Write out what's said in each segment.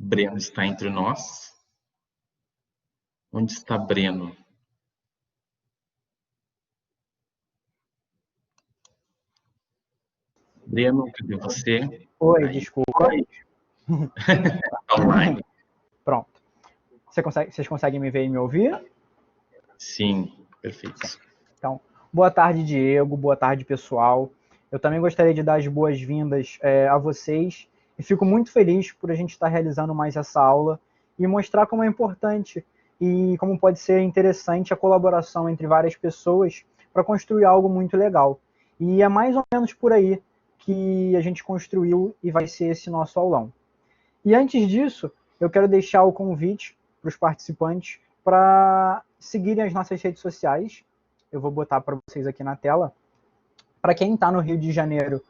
Breno está entre nós. Onde está Breno? Breno, cadê você? Oi, Aí. desculpa. Online. Pronto. Vocês conseguem me ver e me ouvir? Sim, perfeito. Então, boa tarde, Diego. Boa tarde, pessoal. Eu também gostaria de dar as boas-vindas a vocês e fico muito feliz por a gente estar realizando mais essa aula e mostrar como é importante e como pode ser interessante a colaboração entre várias pessoas para construir algo muito legal. E é mais ou menos por aí que a gente construiu e vai ser esse nosso aulão. E antes disso, eu quero deixar o convite para os participantes para seguirem as nossas redes sociais. Eu vou botar para vocês aqui na tela. Para quem está no Rio de Janeiro,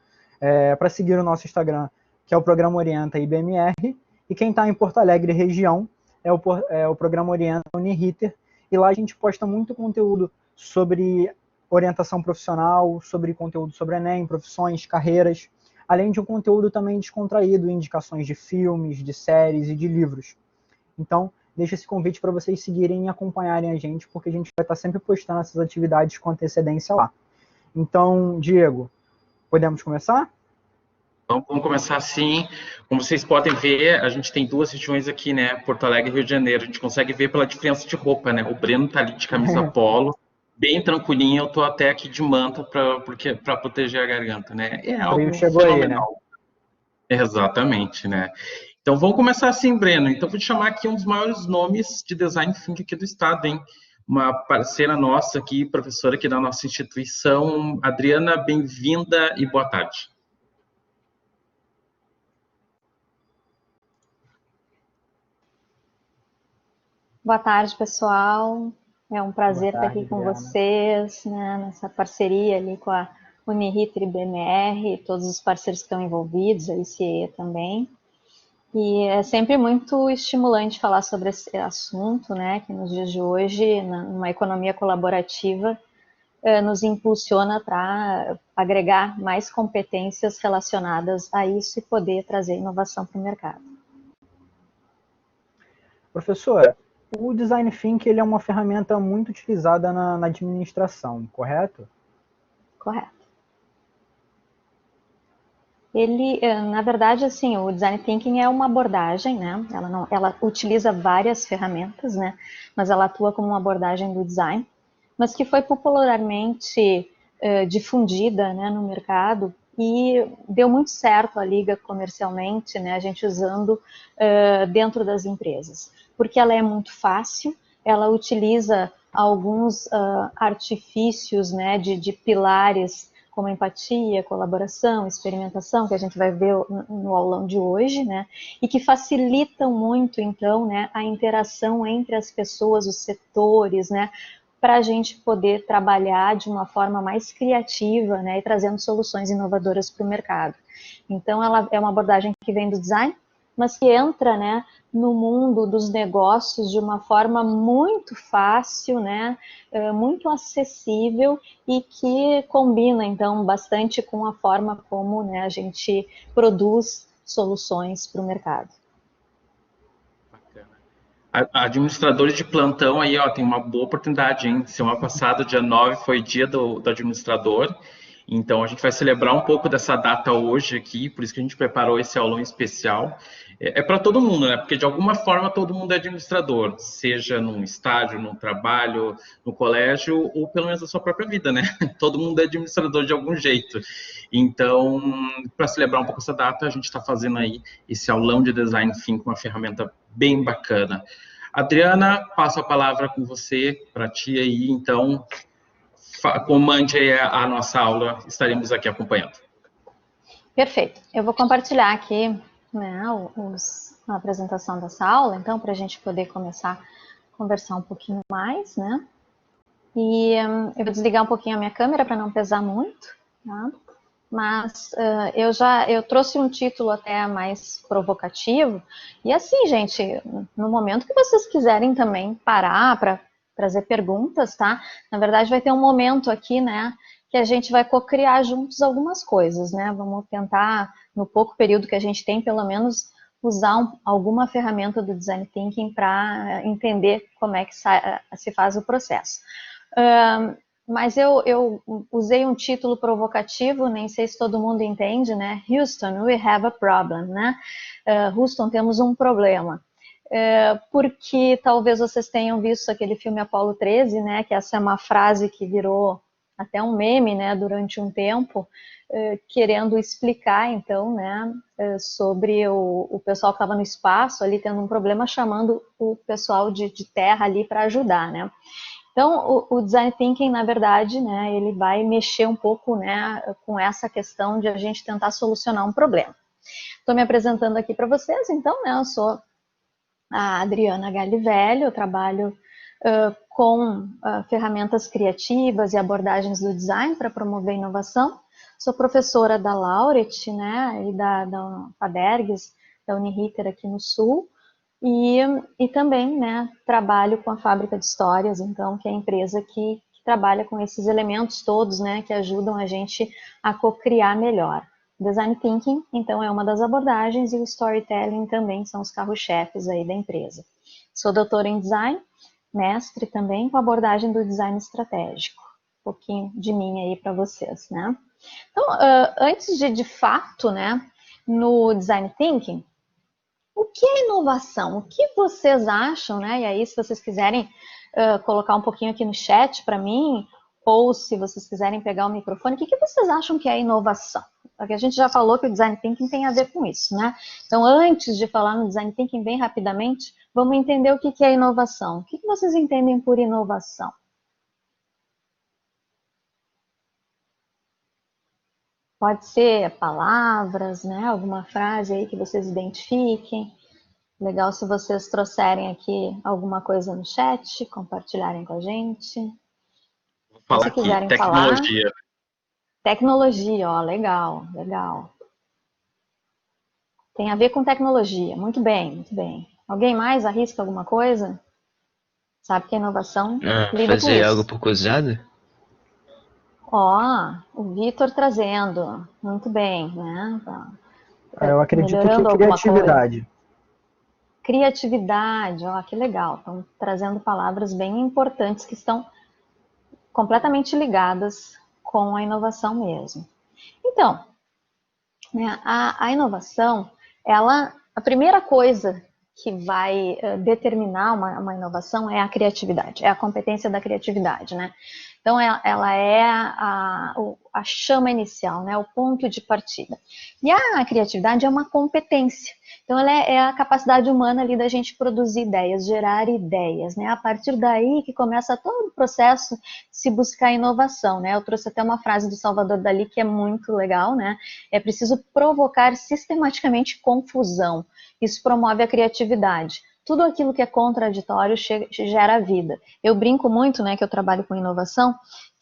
para seguir o nosso Instagram, que é o Programa Orienta IBMR. E quem está em Porto Alegre região, é o Programa Orienta Uniriter. E lá a gente posta muito conteúdo sobre orientação profissional, sobre conteúdo sobre Enem, profissões, carreiras, além de um conteúdo também descontraído, indicações de filmes, de séries e de livros. Então, deixo esse convite para vocês seguirem e acompanharem a gente, porque a gente vai estar sempre postando essas atividades com antecedência lá. Então, Diego, podemos começar? Então, vamos começar assim. Como vocês podem ver, a gente tem duas regiões aqui, né? Porto Alegre e Rio de Janeiro. A gente consegue ver pela diferença de roupa, né? O Breno tá ali de camisa polo, bem tranquilinho. Eu tô até aqui de manta para proteger a garganta, né? É O frio algo chegou aí, né? fenomenal. Exatamente, né? Então, vamos começar assim, Breno. Então, vou te chamar aqui um dos maiores nomes de design thinking aqui do estado, hein? Uma parceira nossa aqui, professora aqui da nossa instituição. Adriana, bem-vinda e boa tarde. Boa tarde, pessoal. É um prazer estar aqui com Adriana. vocês, né, nessa parceria ali com a Uniriter e BMR, todos os parceiros que estão envolvidos, a ICE também. E é sempre muito estimulante falar sobre esse assunto, né, que nos dias de hoje, numa economia colaborativa, nos impulsiona para agregar mais competências relacionadas a isso e poder trazer inovação para o mercado. Professora, o Design Thinking ele é uma ferramenta muito utilizada na administração, correto? Correto. Ele, na verdade, assim, o Design Thinking é uma abordagem, né? Ela utiliza várias ferramentas, né? Mas ela atua como uma abordagem do design, mas que foi popularmente difundida, né, no mercado e deu muito certo a liga comercialmente, né? A gente usando dentro das empresas, porque ela é muito fácil, ela utiliza alguns artifícios, né, de pilares como empatia, colaboração, experimentação, que a gente vai ver no aulão de hoje, né, e que facilitam muito, então, né, a interação entre as pessoas, os setores, né, para a gente poder trabalhar de uma forma mais criativa, né, e trazendo soluções inovadoras para o mercado. Então, ela é uma abordagem que vem do design, mas que entra, né, no mundo dos negócios de uma forma muito fácil, né, muito acessível e que combina, então, bastante com a forma como, né, a gente produz soluções para o mercado. Bacana. Administradores de plantão aí, ó, tem uma boa oportunidade, hein? Semana passada, dia 9, foi dia do administrador. Então, a gente vai celebrar um pouco dessa data hoje aqui, por isso que a gente preparou esse aulão especial. É para todo mundo, né? Porque, de alguma forma, todo mundo é administrador, seja num estágio, num trabalho, no colégio, ou pelo menos na sua própria vida, né? Todo mundo é administrador de algum jeito. Então, para celebrar um pouco essa data, a gente está fazendo aí esse aulão de Design Thinking com uma ferramenta bem bacana. Adriana, passo a palavra com você, para ti aí, então... comande a nossa aula, estaremos aqui acompanhando. Perfeito. Eu vou compartilhar aqui, né, a apresentação dessa aula, então, para a gente poder começar a conversar um pouquinho mais, né? E eu vou desligar um pouquinho a minha câmera para não pesar muito, tá? Mas eu trouxe um título até mais provocativo. E assim, gente, no momento que vocês quiserem também parar para trazer perguntas, tá? Na verdade, vai ter um momento aqui, né, que a gente vai co-criar juntos algumas coisas, né? Vamos tentar, no pouco período que a gente tem, pelo menos usar alguma ferramenta do Design Thinking para entender como é que se faz o processo. Mas eu usei um título provocativo, nem sei se todo mundo entende, né? Houston, we have a problem, né? Houston, temos um problema. Porque talvez vocês tenham visto aquele filme Apollo 13, né? Que essa é uma frase que virou até um meme, né? Durante um tempo, querendo explicar, então, né? Sobre o pessoal que estava no espaço ali tendo um problema, chamando o pessoal de terra ali para ajudar, né? Então, o Design Thinking, na verdade, né, ele vai mexer um pouco, né, com essa questão de a gente tentar solucionar um problema. Estou me apresentando aqui para vocês, então, né, eu sou a Adriana Galivelli, eu trabalho com ferramentas criativas e abordagens do design para promover inovação. Sou professora da Laureate, né, e da Fadergues, da Uniriter aqui no Sul. E também, né, trabalho com a Fábrica de Histórias, então, que é a empresa que trabalha com esses elementos todos, né, que ajudam a gente a co-criar melhor. Design Thinking, então, é uma das abordagens, e o Storytelling também são os carro-chefes aí da empresa. Sou doutora em Design, mestre também com a abordagem do Design Estratégico. Um pouquinho de mim aí para vocês, né. Então, antes de fato, né, no Design Thinking, o que é inovação? O que vocês acham, né? E aí, se vocês quiserem colocar um pouquinho aqui no chat para mim, ou se vocês quiserem pegar o microfone, o que vocês acham que é inovação? Porque a gente já falou que o Design Thinking tem a ver com isso, né? Então, antes de falar no Design Thinking bem rapidamente, vamos entender o que é inovação. O que vocês entendem por inovação? Pode ser palavras, né? Alguma frase aí que vocês identifiquem. Legal se vocês trouxerem aqui alguma coisa no chat, compartilharem com a gente. Vou falar se aqui, quiserem tecnologia. falar. Tecnologia, ó, legal, legal. Tem a ver com tecnologia, muito bem, muito bem. Alguém mais arrisca alguma coisa? Sabe que a inovação lida com Fazer isso. algo pouco usado? Ó, o Vitor trazendo, muito bem, né? Eu acredito que Melhorando alguma coisa. criatividade. Criatividade, ó, que legal. Estão trazendo palavras bem importantes que estão completamente ligadas com a inovação mesmo. Então, né, a inovação, a primeira coisa que vai determinar uma inovação é a criatividade, é a competência da criatividade, né? Então, ela é a chama inicial, né? O ponto de partida. E a criatividade é uma competência. Então, ela é a capacidade humana ali da gente produzir ideias, gerar ideias, né? A partir daí que começa todo o processo de se buscar inovação, né? Eu trouxe até uma frase do Salvador Dalí que é muito legal, né? É preciso provocar sistematicamente confusão. Isso promove a criatividade. Tudo aquilo que é contraditório gera vida. Eu brinco muito, né, que eu trabalho com inovação,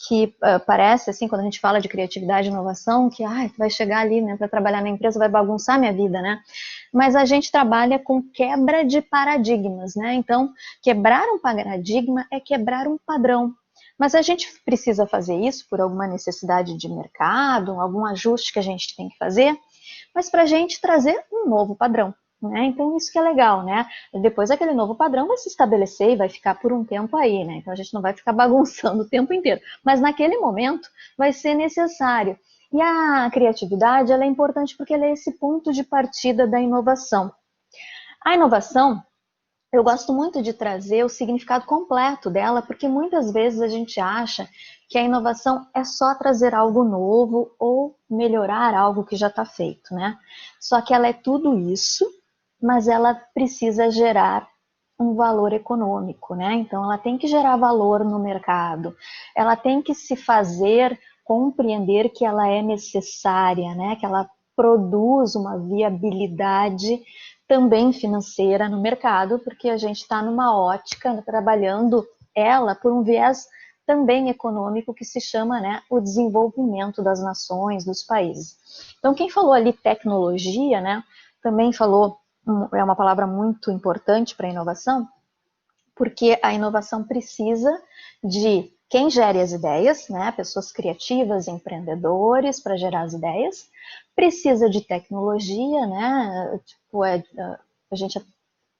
que parece, assim, quando a gente fala de criatividade e inovação, que vai chegar ali, né, para trabalhar na empresa, vai bagunçar minha vida, né? Mas a gente trabalha com quebra de paradigmas, né? Então, quebrar um paradigma é quebrar um padrão. Mas a gente precisa fazer isso por alguma necessidade de mercado, algum ajuste que a gente tem que fazer, mas para a gente trazer um novo padrão. Né? Então, isso que é legal, né? Depois aquele novo padrão vai se estabelecer e vai ficar por um tempo aí, né? Então, a gente não vai ficar bagunçando o tempo inteiro. Mas naquele momento vai ser necessário. E a criatividade, ela é importante porque ela é esse ponto de partida da inovação. A inovação, eu gosto muito de trazer o significado completo dela, porque muitas vezes a gente acha que a inovação é só trazer algo novo ou melhorar algo que já está feito, né? Só que ela é tudo isso, mas ela precisa gerar um valor econômico, né? Então, ela tem que gerar valor no mercado, ela tem que se fazer compreender que ela é necessária, né? Que ela produz uma viabilidade também financeira no mercado, porque a gente está numa ótica, trabalhando ela por um viés também econômico que se chama, né, o desenvolvimento das nações, dos países. Então, quem falou ali tecnologia, né, também falou, é uma palavra muito importante para a inovação, porque a inovação precisa de quem gere as ideias, né, pessoas criativas, empreendedores para gerar as ideias, precisa de tecnologia, né, tipo, a gente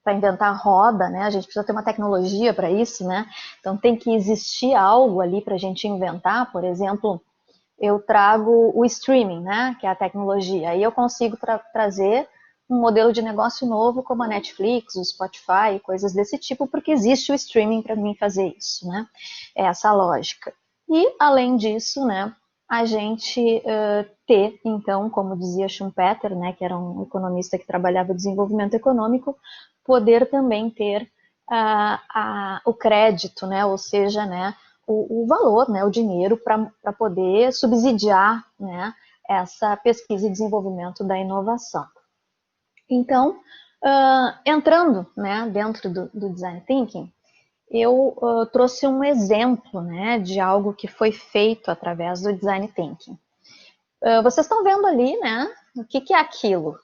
para inventar a roda, né, a gente precisa ter uma tecnologia para isso, né, então tem que existir algo ali para a gente inventar, por exemplo, eu trago o streaming, né, que é a tecnologia, aí eu consigo trazer um modelo de negócio novo como a Netflix, o Spotify, coisas desse tipo, porque existe o streaming para mim fazer isso, né? É essa a lógica. E, além disso, né, a gente ter, então, como dizia Schumpeter, né, que era um economista que trabalhava desenvolvimento econômico, poder também ter o crédito, né, ou seja, né, o valor, né, o dinheiro para poder subsidiar, né, essa pesquisa e desenvolvimento da inovação. Então, entrando, né, dentro do Design Thinking, eu trouxe um exemplo, né, de algo que foi feito através do Design Thinking. Vocês estão vendo ali, né, o que é aquilo?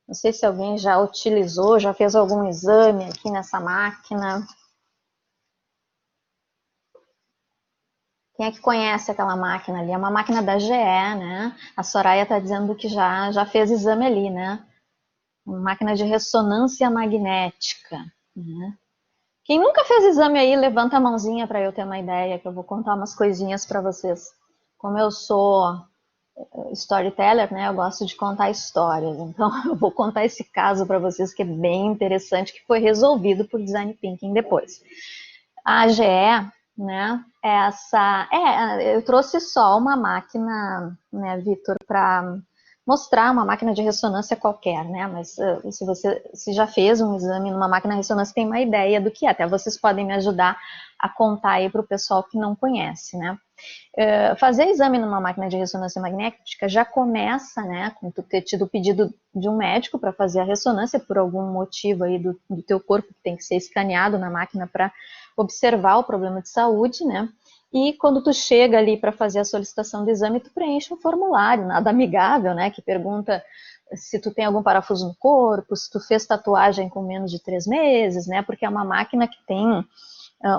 Não sei se alguém já utilizou, já fez algum exame aqui nessa máquina. Quem é que conhece aquela máquina ali? É uma máquina da GE, né? A Soraya está dizendo que já fez exame ali, né? Uma máquina de ressonância magnética, né? Quem nunca fez exame aí, levanta a mãozinha para eu ter uma ideia, que eu vou contar umas coisinhas para vocês. Como eu sou storyteller, né, eu gosto de contar histórias, então eu vou contar esse caso para vocês que é bem interessante, que foi resolvido por Design Thinking depois. A AGE, né, eu trouxe só uma máquina, né, Vitor, para mostrar uma máquina de ressonância qualquer, né? Mas se já fez um exame numa máquina de ressonância, tem uma ideia do que é. Até vocês podem me ajudar a contar aí para o pessoal que não conhece, né? Fazer exame numa máquina de ressonância magnética já começa, né, com tu ter tido o pedido de um médico para fazer a ressonância por algum motivo aí do teu corpo que tem que ser escaneado na máquina para observar o problema de saúde, né? E quando tu chega ali para fazer a solicitação do exame, tu preenche um formulário, nada amigável, né? Que pergunta se tu tem algum parafuso no corpo, se tu fez tatuagem com menos de 3 meses, né? Porque é uma máquina que tem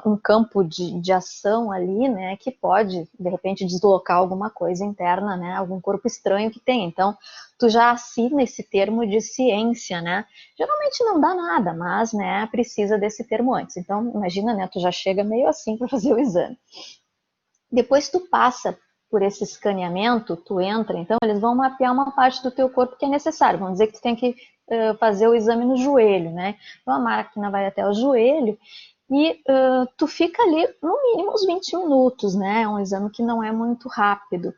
um campo de ação ali, né? Que pode, de repente, deslocar alguma coisa interna, né? Algum corpo estranho que tem. Então, tu já assina esse termo de ciência, né? Geralmente não dá nada, mas, né? Precisa desse termo antes. Então, imagina, né? Tu já chega meio assim para fazer o exame. Depois tu passa por esse escaneamento, tu entra, então eles vão mapear uma parte do teu corpo que é necessário. Vamos dizer que tu tem que fazer o exame no joelho, né? Então a máquina vai até o joelho e tu fica ali no mínimo uns 20 minutos, né? É um exame que não é muito rápido.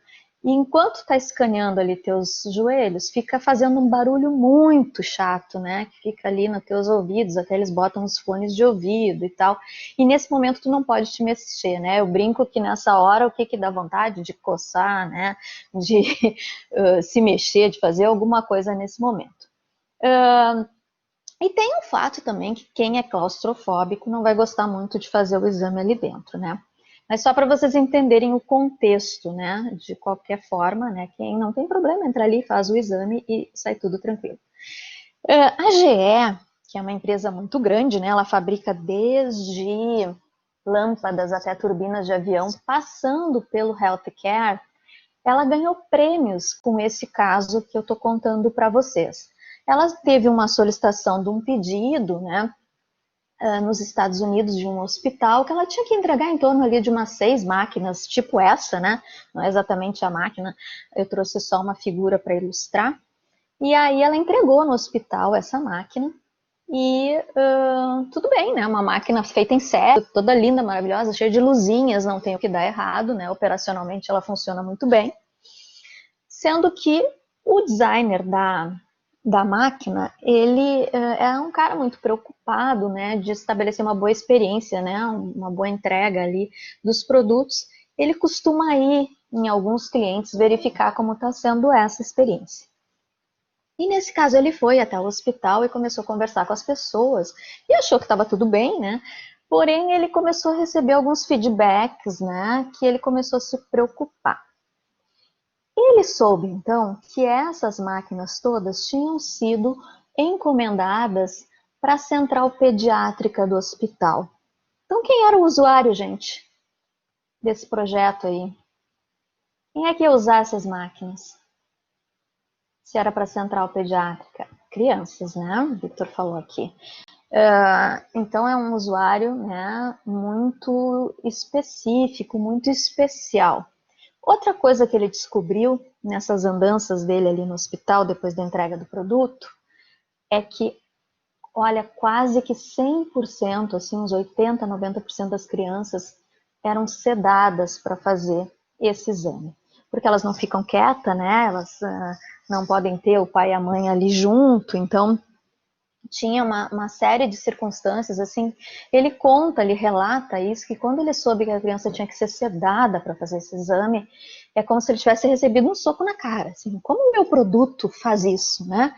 E enquanto está escaneando ali teus joelhos, fica fazendo um barulho muito chato, né? Que fica ali nos teus ouvidos, até eles botam os fones de ouvido e tal. E nesse momento tu não pode te mexer, né? Eu brinco que nessa hora o que dá vontade de coçar, né? De se mexer, de fazer alguma coisa nesse momento. E tem um fato também que quem é claustrofóbico não vai gostar muito de fazer o exame ali dentro, né? Mas só para vocês entenderem o contexto, né? De qualquer forma, né? Quem não tem problema, entra ali, faz o exame e sai tudo tranquilo. A GE, que é uma empresa muito grande, né? Ela fabrica desde lâmpadas até turbinas de avião, passando pelo healthcare, ela ganhou prêmios com esse caso que eu estou contando para vocês. Ela teve uma solicitação de um pedido, né? Nos Estados Unidos, de um hospital, que ela tinha que entregar em torno ali de umas 6 máquinas, tipo essa, né? Não é exatamente a máquina, eu trouxe só uma figura para ilustrar. E aí ela entregou no hospital essa máquina e tudo bem, né? Uma máquina feita em série, toda linda, maravilhosa, cheia de luzinhas, não tem o que dar errado, né? Operacionalmente ela funciona muito bem. Sendo que o designer da máquina, ele é um cara muito preocupado, né, de estabelecer uma boa experiência, né, uma boa entrega ali dos produtos. Ele costuma ir em alguns clientes verificar como está sendo essa experiência. E nesse caso ele foi até o hospital e começou a conversar com as pessoas e achou que estava tudo bem, né? Porém ele começou a receber alguns feedbacks, né, que ele começou a se preocupar. Ele soube, então, que essas máquinas todas tinham sido encomendadas para a central pediátrica do hospital. Então, quem era o usuário, gente? desse projeto aí? Quem é que ia usar essas máquinas? Se era para central pediátrica? Crianças, né? O Victor falou aqui. Então é um usuário, né, muito específico, muito especial. Outra coisa que ele descobriu nessas andanças dele ali no hospital, depois da entrega do produto, é que, olha, quase que 100%, assim, uns 80%, 90% das crianças eram sedadas para fazer esse exame. Porque elas não ficam quietas, né? Elas não podem ter o pai e a mãe ali junto, então tinha uma série de circunstâncias, assim, ele conta, ele relata isso, que quando ele soube que a criança tinha que ser sedada para fazer esse exame, é como se ele tivesse recebido um soco na cara, assim, como o meu produto faz isso, né?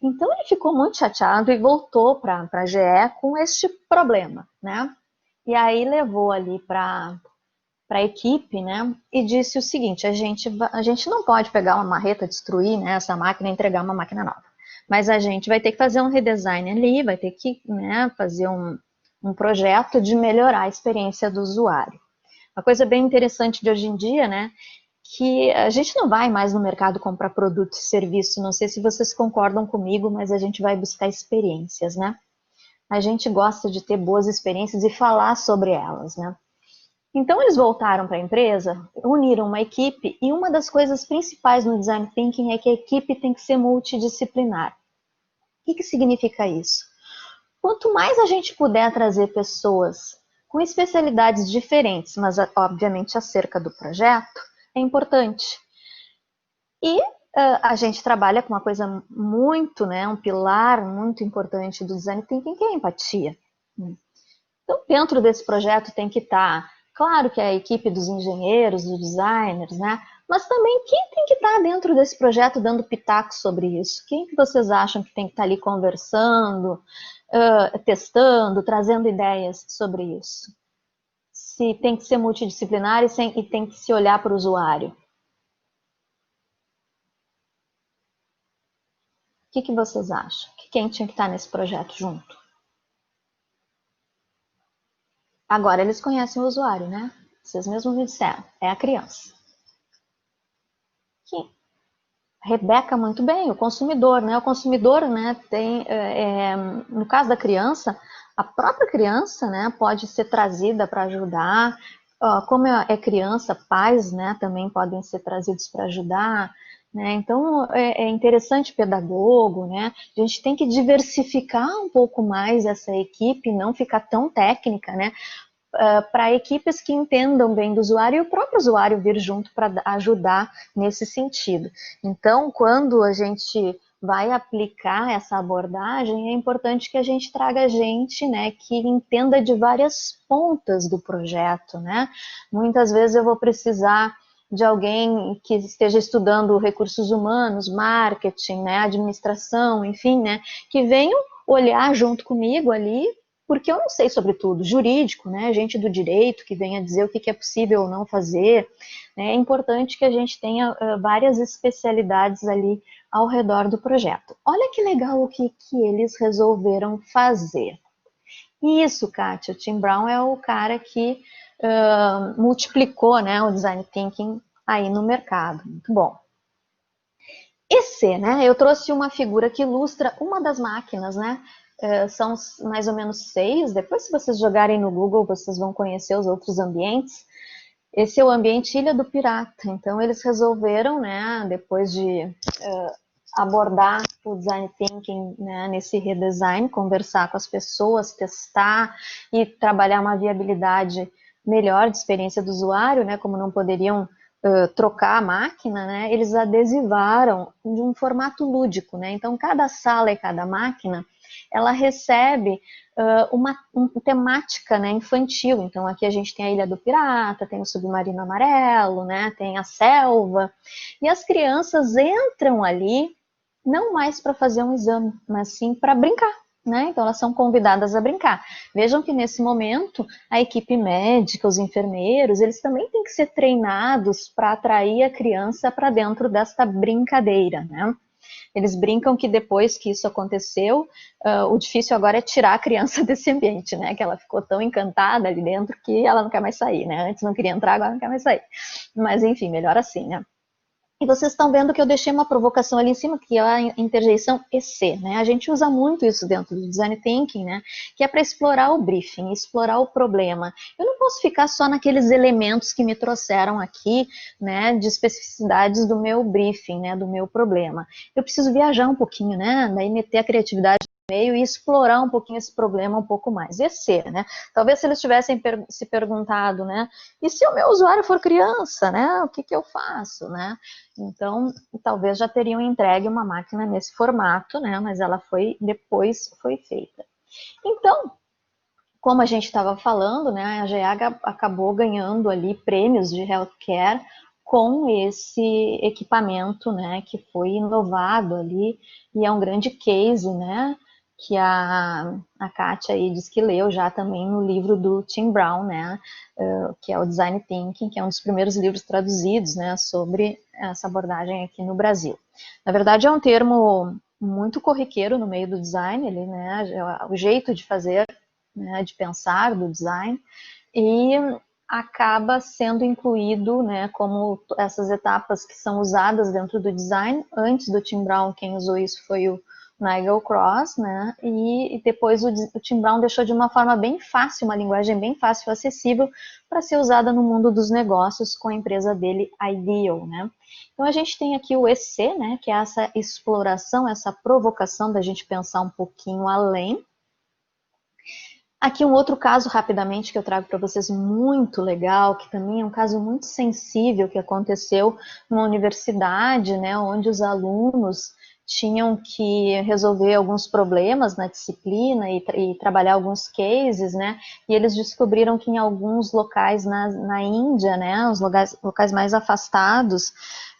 Então ele ficou muito chateado e voltou para a GE com este problema, né? E aí levou ali para a equipe, né, e disse o seguinte: a gente não pode pegar uma marreta, destruir, né, essa máquina e entregar uma máquina nova. Mas a gente vai ter que fazer um redesign ali, vai ter que, né, fazer um projeto de melhorar a experiência do usuário. Uma coisa bem interessante de hoje em dia, né, que a gente não vai mais no mercado comprar produto e serviço, não sei se vocês concordam comigo, mas a gente vai buscar experiências, né? A gente gosta de ter boas experiências e falar sobre elas, né? Então eles voltaram para a empresa, uniram uma equipe, e uma das coisas principais no Design Thinking é que a equipe tem que ser multidisciplinar. O que significa isso? Quanto mais a gente puder trazer pessoas com especialidades diferentes, mas obviamente acerca do projeto, é importante. E a gente trabalha com uma coisa muito, né, um pilar muito importante do Design Thinking, que é a empatia. Então, dentro desse projeto tem que estar, claro que é a equipe dos engenheiros, dos designers, né? Mas também quem tem que estar dentro desse projeto dando pitaco sobre isso? Quem que vocês acham que tem que estar ali conversando, testando, trazendo ideias sobre isso? Se tem que ser multidisciplinar e tem que se olhar para o usuário. O que vocês acham? Quem tinha que estar nesse projeto junto? Agora eles conhecem o usuário, né? Vocês mesmos me disseram, é a criança. Que Rebeca muito bem, o consumidor, né? O consumidor, né, tem, no caso da criança, a própria criança, né, pode ser trazida para ajudar. Como é criança, pais, né, também podem ser trazidos para ajudar. Né? Então é interessante pedagogo, né? A gente tem que diversificar um pouco mais essa equipe, não ficar tão técnica, né? Para equipes que entendam bem do usuário e o próprio usuário vir junto para ajudar nesse sentido. Então, quando a gente vai aplicar essa abordagem, é importante que a gente traga gente, né, que entenda de várias pontas do projeto, né? Muitas vezes eu vou precisar de alguém que esteja estudando recursos humanos, marketing, né, administração, enfim, né, que venham olhar junto comigo ali, porque eu não sei sobre tudo, jurídico, né, gente do direito que venha dizer o que é possível ou não fazer, né, é importante que a gente tenha várias especialidades ali ao redor do projeto. Olha que legal o que eles resolveram fazer. Isso, Kátia, o Tim Brown é o cara que multiplicou, né, o Design Thinking aí no mercado. Muito bom. Né, eu trouxe uma figura que ilustra uma das máquinas, né, são mais ou menos 6, depois se vocês jogarem no Google, vocês vão conhecer os outros ambientes. Esse é o ambiente Ilha do Pirata, então eles resolveram, né, depois de abordar o Design Thinking, né, nesse redesign, conversar com as pessoas, testar e trabalhar uma viabilidade melhor de experiência do usuário, né, como não poderiam trocar a máquina, né, eles adesivaram de um formato lúdico, né, então cada sala e cada máquina, ela recebe uma temática, né, infantil. Então aqui a gente tem a Ilha do Pirata, tem o Submarino Amarelo, né, tem a selva, e as crianças entram ali não mais para fazer um exame, mas sim para brincar, né? Então elas são convidadas a brincar. Vejam que nesse momento a equipe médica, os enfermeiros, eles também têm que ser treinados para atrair a criança para dentro desta brincadeira, né? Eles brincam que depois que isso aconteceu, o difícil agora é tirar a criança desse ambiente, né? Que ela ficou tão encantada ali dentro que ela não quer mais sair, né? Antes não queria entrar, agora não quer mais sair. Mas enfim, melhor assim, né? E vocês estão vendo que eu deixei uma provocação ali em cima, que é a interjeição EC, né? A gente usa muito isso dentro do Design Thinking, né? Que é para explorar o briefing, explorar o problema. Eu não posso ficar só naqueles elementos que me trouxeram aqui, né? De especificidades do meu briefing, né? Do meu problema. Eu preciso viajar um pouquinho, né? Daí meter a criatividade meio e explorar um pouquinho esse problema um pouco mais. EC, né? Talvez se eles tivessem se perguntado, né? E se o meu usuário for criança, né? O que eu faço, né? Então, talvez já teriam entregue uma máquina nesse formato, né? Mas ela depois foi feita. Então, como a gente estava falando, né? A GEA acabou ganhando ali prêmios de healthcare com esse equipamento, né? Que foi inovado ali e é um grande case, né? Que a Kátia aí diz que leu já também no livro do Tim Brown, né, que é o Design Thinking, que é um dos primeiros livros traduzidos, né, sobre essa abordagem aqui no Brasil. Na verdade, é um termo muito corriqueiro no meio do design, ele, né, o jeito de fazer, né, de pensar do design, e acaba sendo incluído, né, como essas etapas que são usadas dentro do design. Antes do Tim Brown, quem usou isso foi o Nigel Cross, né, e depois o Tim Brown deixou de uma forma bem fácil, uma linguagem bem fácil e acessível para ser usada no mundo dos negócios com a empresa dele, Ideal, né. Então a gente tem aqui o EC, né, que é essa exploração, essa provocação da gente pensar um pouquinho além. Aqui um outro caso, rapidamente, que eu trago para vocês, muito legal, que também é um caso muito sensível, que aconteceu numa universidade, né, onde os alunos tinham que resolver alguns problemas na disciplina e trabalhar alguns cases, né, e eles descobriram que em alguns locais na Índia, né, os locais mais afastados,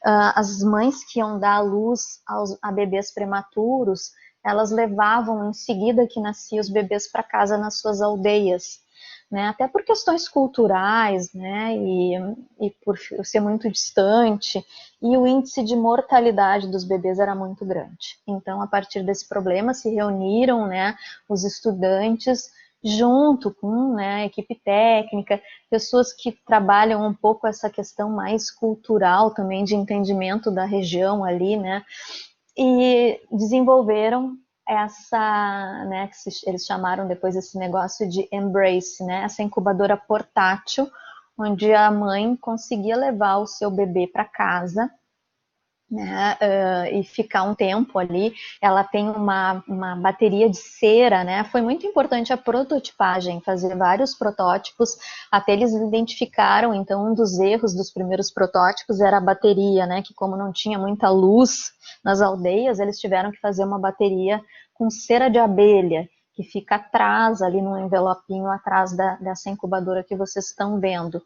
as mães que iam dar à luz a bebês prematuros, elas levavam em seguida que nasciam os bebês para casa nas suas aldeias, né? Até por questões culturais, né? E por ser muito distante, e o índice de mortalidade dos bebês era muito grande. Então, a partir desse problema, se reuniram, né, os estudantes junto com, né, a equipe técnica, pessoas que trabalham um pouco essa questão mais cultural também de entendimento da região ali, né? E desenvolveram essa, né, que eles chamaram depois esse negócio de Embrace, né, essa incubadora portátil, onde a mãe conseguia levar o seu bebê para casa, né, e ficar um tempo ali. Ela tem uma bateria de cera, né, foi muito importante a prototipagem, fazer vários protótipos, até eles identificaram, então, um dos erros dos primeiros protótipos era a bateria, né, que como não tinha muita luz nas aldeias, eles tiveram que fazer uma bateria com cera de abelha, que fica atrás, ali num envelopinho atrás dessa incubadora que vocês estão vendo.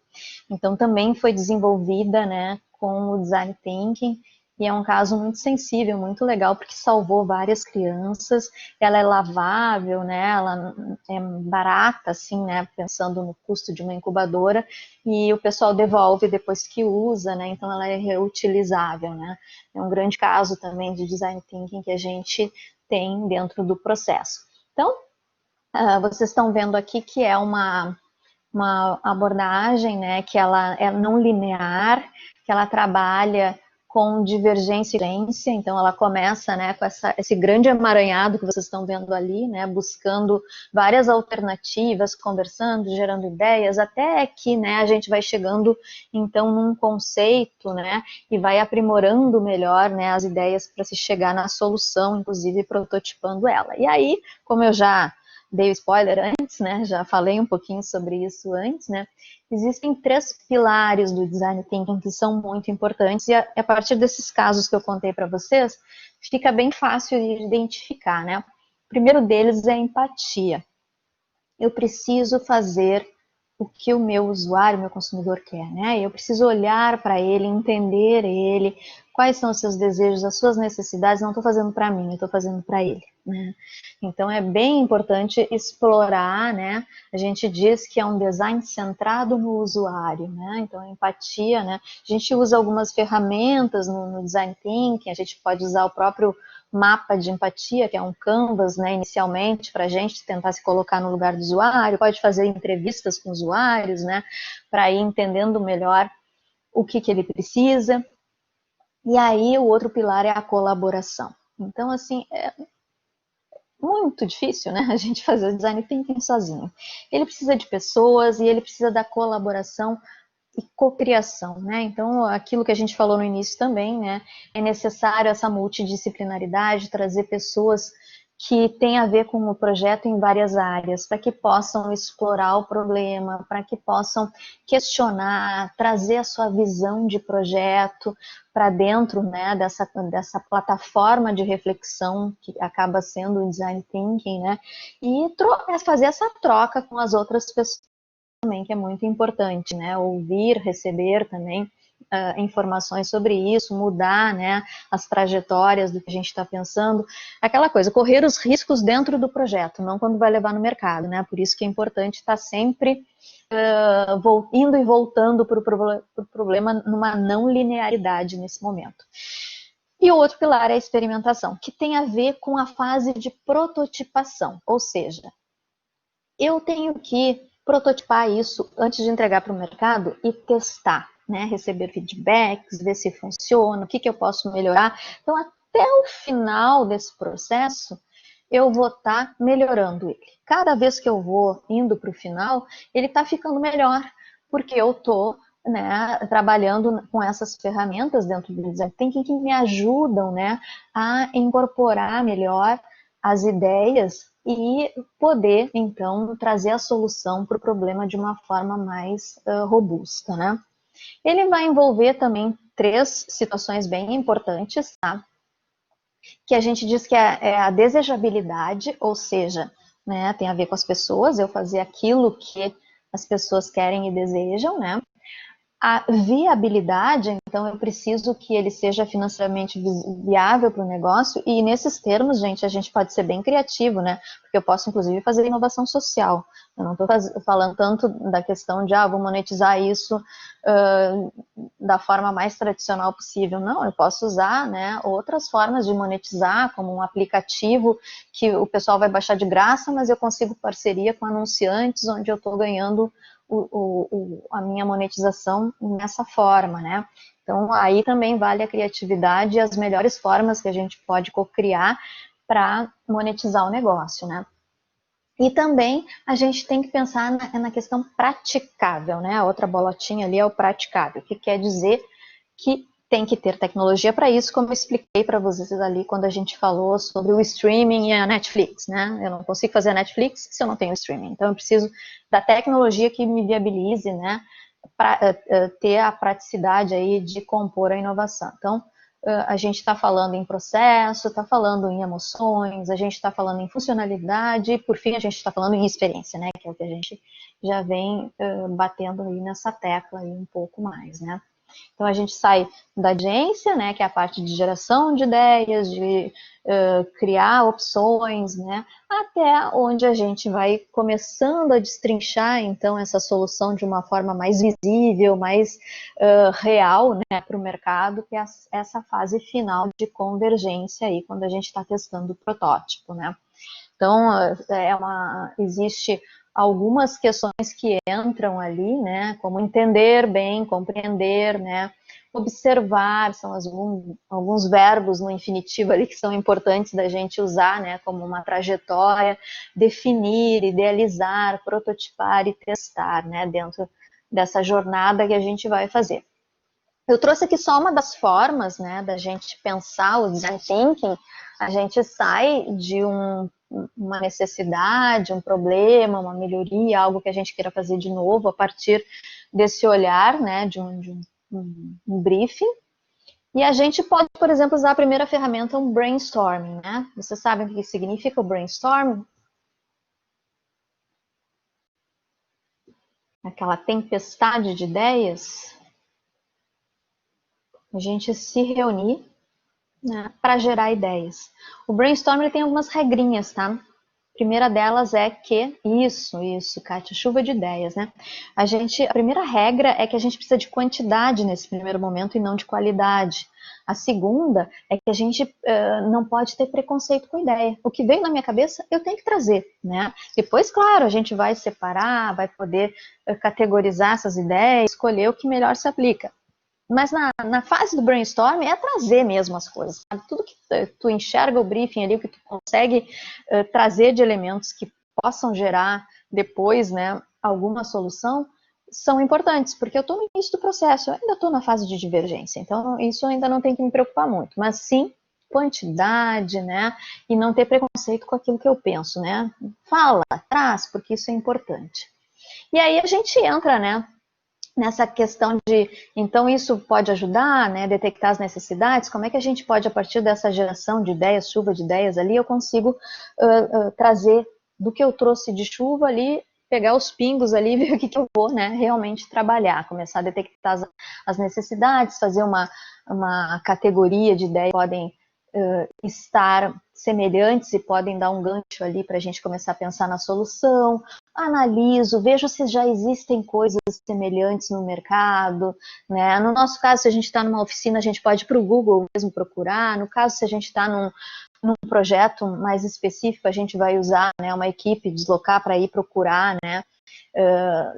Então, também foi desenvolvida, né, com o Design Thinking, e é um caso muito sensível, muito legal, porque salvou várias crianças. Ela é lavável, né? Ela é barata, assim, né? Pensando no custo de uma incubadora, e o pessoal devolve depois que usa, né? Então ela é reutilizável, né? É um grande caso também de design thinking que a gente tem dentro do processo. Então, vocês estão vendo aqui que é uma abordagem, né? Que ela é não linear, que ela trabalha com divergência e diferença. Então ela começa, né, com esse grande emaranhado que vocês estão vendo ali, né, buscando várias alternativas, conversando, gerando ideias, até que, né, a gente vai chegando então num conceito, né, e vai aprimorando melhor, né, as ideias para se chegar na solução, inclusive prototipando ela. E aí, como eu já dei o spoiler antes, né, já falei um pouquinho sobre isso antes, né, existem 3 pilares do Design Thinking que são muito importantes, e a partir desses casos que eu contei para vocês, fica bem fácil de identificar, né. O primeiro deles é a empatia. Eu preciso fazer o que o meu usuário, o meu consumidor quer, né, eu preciso olhar para ele, entender ele, quais são os seus desejos, as suas necessidades, não estou fazendo para mim, eu estou fazendo para ele. né? Então é bem importante explorar, né? A gente diz que é um design centrado no usuário, né? Então a empatia, né? A gente usa algumas ferramentas no design thinking, a gente pode usar o próprio mapa de empatia, que é um canvas, né, inicialmente, para a gente tentar se colocar no lugar do usuário, pode fazer entrevistas com usuários, né, para ir entendendo melhor o que ele precisa. E aí o outro pilar é a colaboração. Então, assim, é muito difícil, né, a gente fazer o design thinking sozinho. Ele precisa de pessoas e ele precisa da colaboração e cocriação, né? Então, aquilo que a gente falou no início também, né? É necessário essa multidisciplinaridade, trazer pessoas que têm a ver com o projeto em várias áreas, para que possam explorar o problema, para que possam questionar, trazer a sua visão de projeto para dentro, né, dessa plataforma de reflexão que acaba sendo o design thinking, né? E fazer essa troca com as outras pessoas também, que é muito importante, né? Ouvir, receber também informações sobre isso, mudar, né, as trajetórias do que a gente está pensando, aquela coisa, correr os riscos dentro do projeto, não quando vai levar no mercado, né? Por isso que é importante estar sempre indo e voltando para o problema numa não linearidade nesse momento. E o outro pilar é a experimentação, que tem a ver com a fase de prototipação, ou seja, eu tenho que prototipar isso antes de entregar para o mercado e testar, né? Receber feedbacks, ver se funciona, o que eu posso melhorar. Então, até o final desse processo, eu vou estar melhorando ele. Cada vez que eu vou indo para o final, ele está ficando melhor, porque eu estou, né, trabalhando com essas ferramentas dentro do design thinking que me ajudam, né, a incorporar melhor as ideias e poder, então, trazer a solução para o problema de uma forma mais robusta, né? Ele vai envolver também 3 situações bem importantes, tá? Que a gente diz que é a desejabilidade, ou seja, né, tem a ver com as pessoas, eu fazer aquilo que as pessoas querem e desejam, né? A viabilidade, então eu preciso que ele seja financeiramente viável para o negócio, e nesses termos, gente, a gente pode ser bem criativo, né? Porque eu posso, inclusive, fazer inovação social. Eu não estou falando tanto da questão de, vou monetizar isso da forma mais tradicional possível. Não, eu posso usar, né, outras formas de monetizar, como um aplicativo que o pessoal vai baixar de graça, mas eu consigo parceria com anunciantes, onde eu estou ganhando a minha monetização nessa forma, né? Então, aí também vale a criatividade e as melhores formas que a gente pode co-criar para monetizar o negócio, né? E também a gente tem que pensar na questão praticável, né? A outra bolotinha ali é o praticável, que quer dizer que tem que ter tecnologia para isso, como eu expliquei para vocês ali quando a gente falou sobre o streaming e a Netflix, né? Eu não consigo fazer a Netflix se eu não tenho streaming. Então, eu preciso da tecnologia que me viabilize, né? Para ter a praticidade aí de compor a inovação. Então, a gente está falando em processo, está falando em emoções, a gente está falando em funcionalidade, e por fim a gente está falando em experiência, né? Que é o que a gente já vem batendo aí nessa tecla aí um pouco mais, né? Então, a gente sai da agência, né, que é a parte de geração de ideias, de criar opções, né, até onde a gente vai começando a destrinchar, então, essa solução de uma forma mais visível, mais real, né, para o mercado, que é essa fase final de convergência aí, quando a gente está testando o protótipo, né. Então, existe algumas questões que entram ali, né, como entender bem, compreender, né, observar, são alguns verbos no infinitivo ali que são importantes da gente usar, né, como uma trajetória, definir, idealizar, prototipar e testar, né, dentro dessa jornada que a gente vai fazer. Eu trouxe aqui só uma das formas, né, da gente pensar o design thinking. A gente sai de uma necessidade, um problema, uma melhoria, algo que a gente queira fazer de novo a partir desse olhar, né, de um briefing. E a gente pode, por exemplo, usar a primeira ferramenta, um brainstorming, né? Vocês sabem o que significa o brainstorming? Aquela tempestade de ideias. A gente se reunir né, para gerar ideias. O brainstorm ele tem algumas regrinhas, tá? A primeira delas é que, isso, Kátia, chuva de ideias, né? A primeira regra é que a gente precisa de quantidade nesse primeiro momento e não de qualidade. A segunda é que a gente não pode ter preconceito com ideia. O que veio na minha cabeça, eu tenho que trazer, né? Depois, claro, a gente vai separar, vai poder categorizar essas ideias, escolher o que melhor se aplica. Mas na fase do brainstorm é trazer mesmo as coisas, sabe? Tudo que tu enxerga o briefing ali, o que tu consegue trazer de elementos que possam gerar depois, né, alguma solução, são importantes, porque eu estou no início do processo, eu ainda estou na fase de divergência, então isso ainda não tem que me preocupar muito, mas sim quantidade, né, e não ter preconceito com aquilo que eu penso, né, fala, traz, porque isso é importante. E aí a gente entra, né, nessa questão de, então isso pode ajudar, né, detectar as necessidades, como é que a gente pode, a partir dessa geração de ideias, chuva de ideias ali, eu consigo trazer do que eu trouxe de chuva ali, pegar os pingos ali e ver o que eu vou, né, realmente trabalhar, começar a detectar as necessidades, fazer uma categoria de ideias que podem estar semelhantes e podem dar um gancho ali para a gente começar a pensar na solução, analiso, vejo se já existem coisas semelhantes no mercado, né? No nosso caso, se a gente está numa oficina, a gente pode ir para o Google mesmo procurar, no caso, se a gente está num projeto mais específico, a gente vai usar, né, uma equipe, deslocar para ir procurar, né,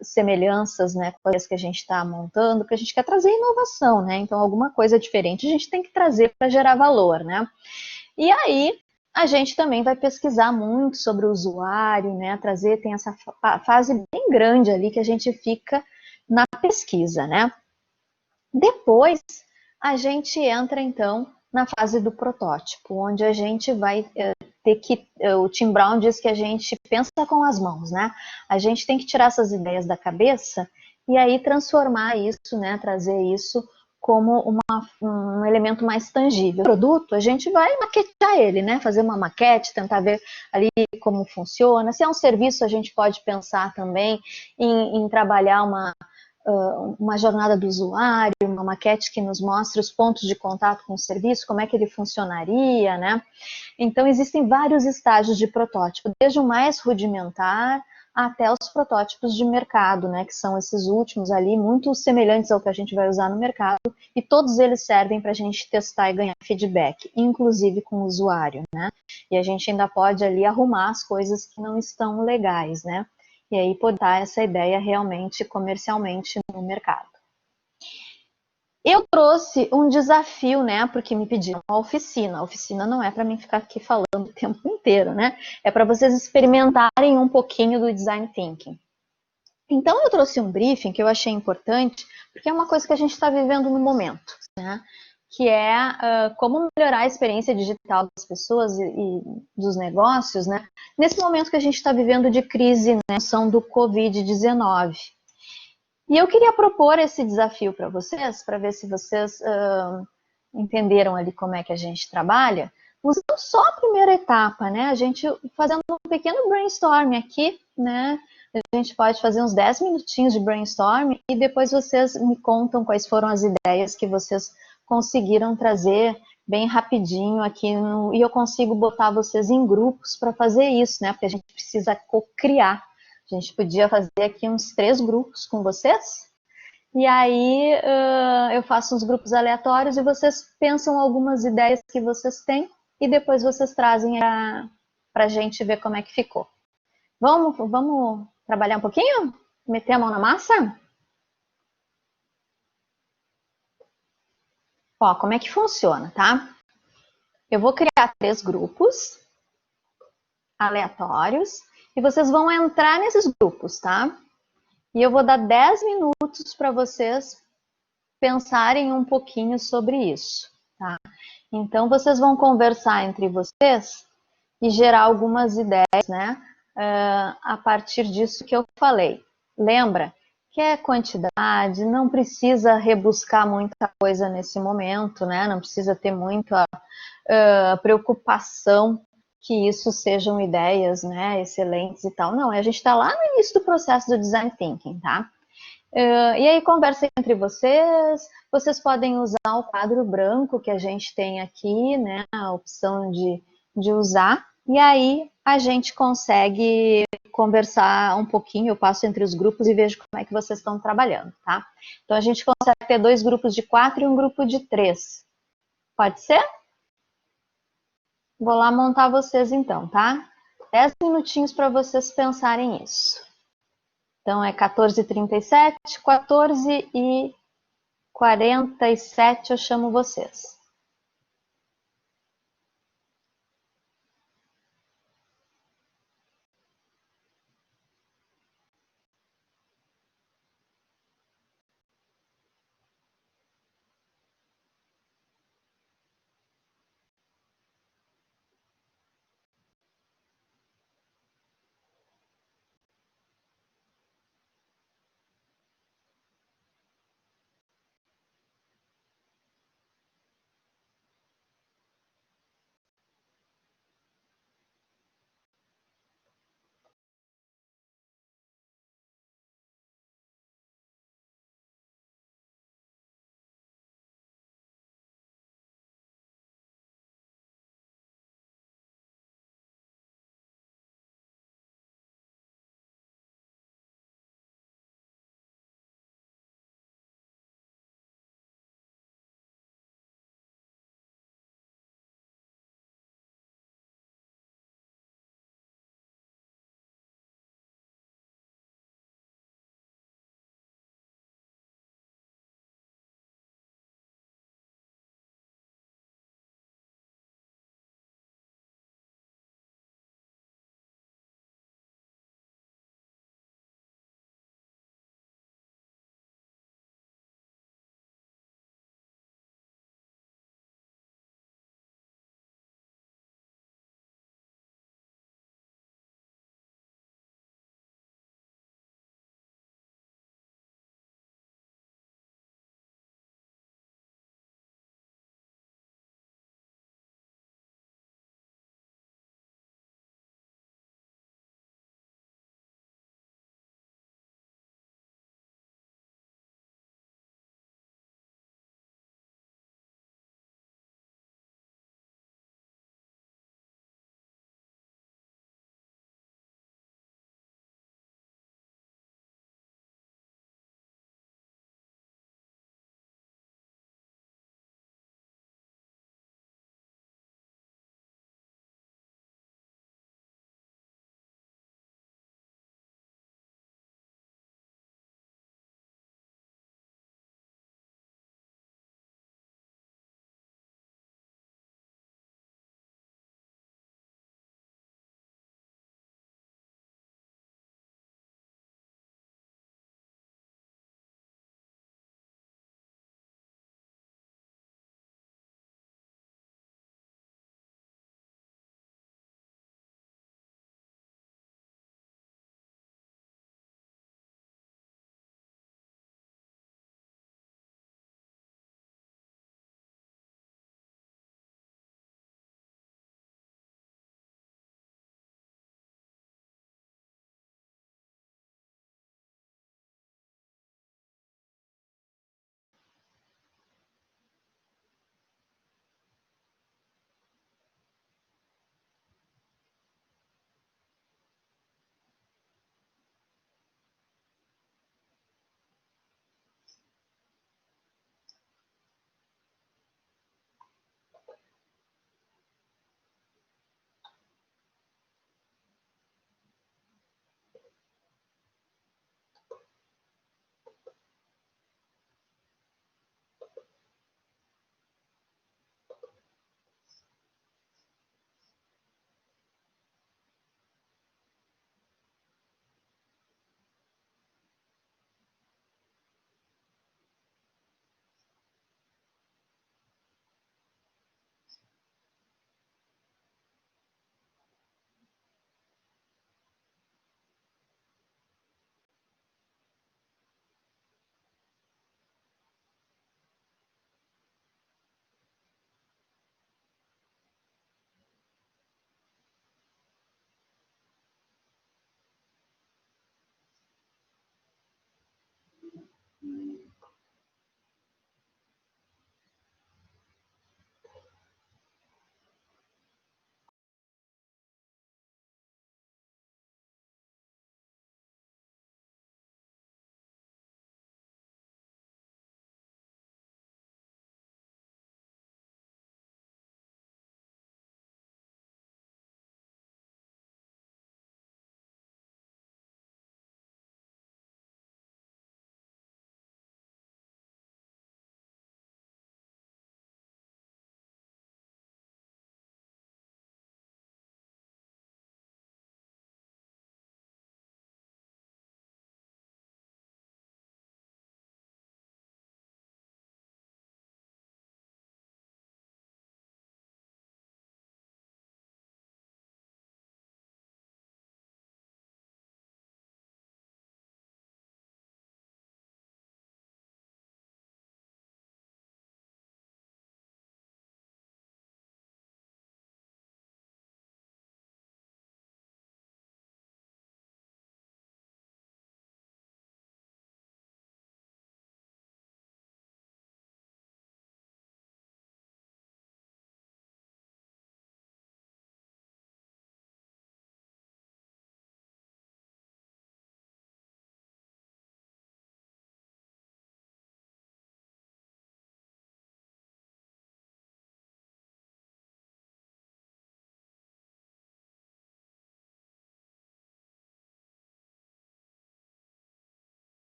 semelhanças, né, com as que a gente está montando, porque a gente quer trazer inovação, né, então alguma coisa diferente a gente tem que trazer para gerar valor, né. E aí, a gente também vai pesquisar muito sobre o usuário, né, tem essa fase bem grande ali que a gente fica na pesquisa, né. Depois, a gente entra, então, na fase do protótipo, onde a gente vai ter que, o Tim Brown diz que a gente pensa com as mãos, né? A gente tem que tirar essas ideias da cabeça e aí transformar isso, né, trazer isso como um elemento mais tangível. O produto, a gente vai maquetear ele, né? Fazer uma maquete, tentar ver ali como funciona. Se é um serviço, a gente pode pensar também em trabalhar uma jornada do usuário, uma maquete que nos mostre os pontos de contato com o serviço, como é que ele funcionaria, né? Então, existem vários estágios de protótipo, desde o mais rudimentar até os protótipos de mercado, né, que são esses últimos ali, muito semelhantes ao que a gente vai usar no mercado, e todos eles servem para a gente testar e ganhar feedback, inclusive com o usuário, né? E a gente ainda pode ali arrumar as coisas que não estão legais, né? E aí poder dar essa ideia realmente comercialmente no mercado. Eu trouxe um desafio, né, porque me pediram uma oficina. A oficina não é para mim ficar aqui falando o tempo inteiro, né? É para vocês experimentarem um pouquinho do Design Thinking. Então, eu trouxe um briefing que eu achei importante, porque é uma coisa que a gente está vivendo no momento, né? Que é como melhorar a experiência digital das pessoas e dos negócios, né? Nesse momento que a gente está vivendo de crise, né, são do Covid-19. E eu queria propor esse desafio para vocês, para ver se vocês entenderam ali como é que a gente trabalha, usando só a primeira etapa, né? A gente fazendo um pequeno brainstorm aqui, né? A gente pode fazer uns 10 minutinhos de brainstorm e depois vocês me contam quais foram as ideias que vocês conseguiram trazer bem rapidinho aqui, e eu consigo botar vocês em grupos para fazer isso, né? Porque a gente precisa co-criar. A gente podia fazer aqui uns 3 grupos com vocês, e aí eu faço uns grupos aleatórios e vocês pensam algumas ideias que vocês têm e depois vocês trazem para a gente ver como é que ficou. Vamos trabalhar um pouquinho? Meter a mão na massa? Ó, como é que funciona, tá? Eu vou criar 3 grupos aleatórios e vocês vão entrar nesses grupos, tá? E eu vou dar 10 minutos para vocês pensarem um pouquinho sobre isso, tá? Então, vocês vão conversar entre vocês e gerar algumas ideias, né? A partir disso que eu falei. Lembra que é quantidade, não precisa rebuscar muita coisa nesse momento, né? Não precisa ter muita preocupação que isso sejam ideias, né, excelentes e tal. Não, a gente está lá no início do processo do Design Thinking, tá? E aí conversem entre vocês. Vocês podem usar o quadro branco que a gente tem aqui, né? A opção de usar. E aí a gente consegue conversar um pouquinho. Eu passo entre os grupos e vejo como é que vocês estão trabalhando, tá? Então a gente consegue ter 2 grupos de 4 e um grupo de 3. Pode ser? Vou lá montar vocês então, tá? 10 minutinhos para vocês pensarem isso. Então é 14h37, 14h47 eu chamo vocês.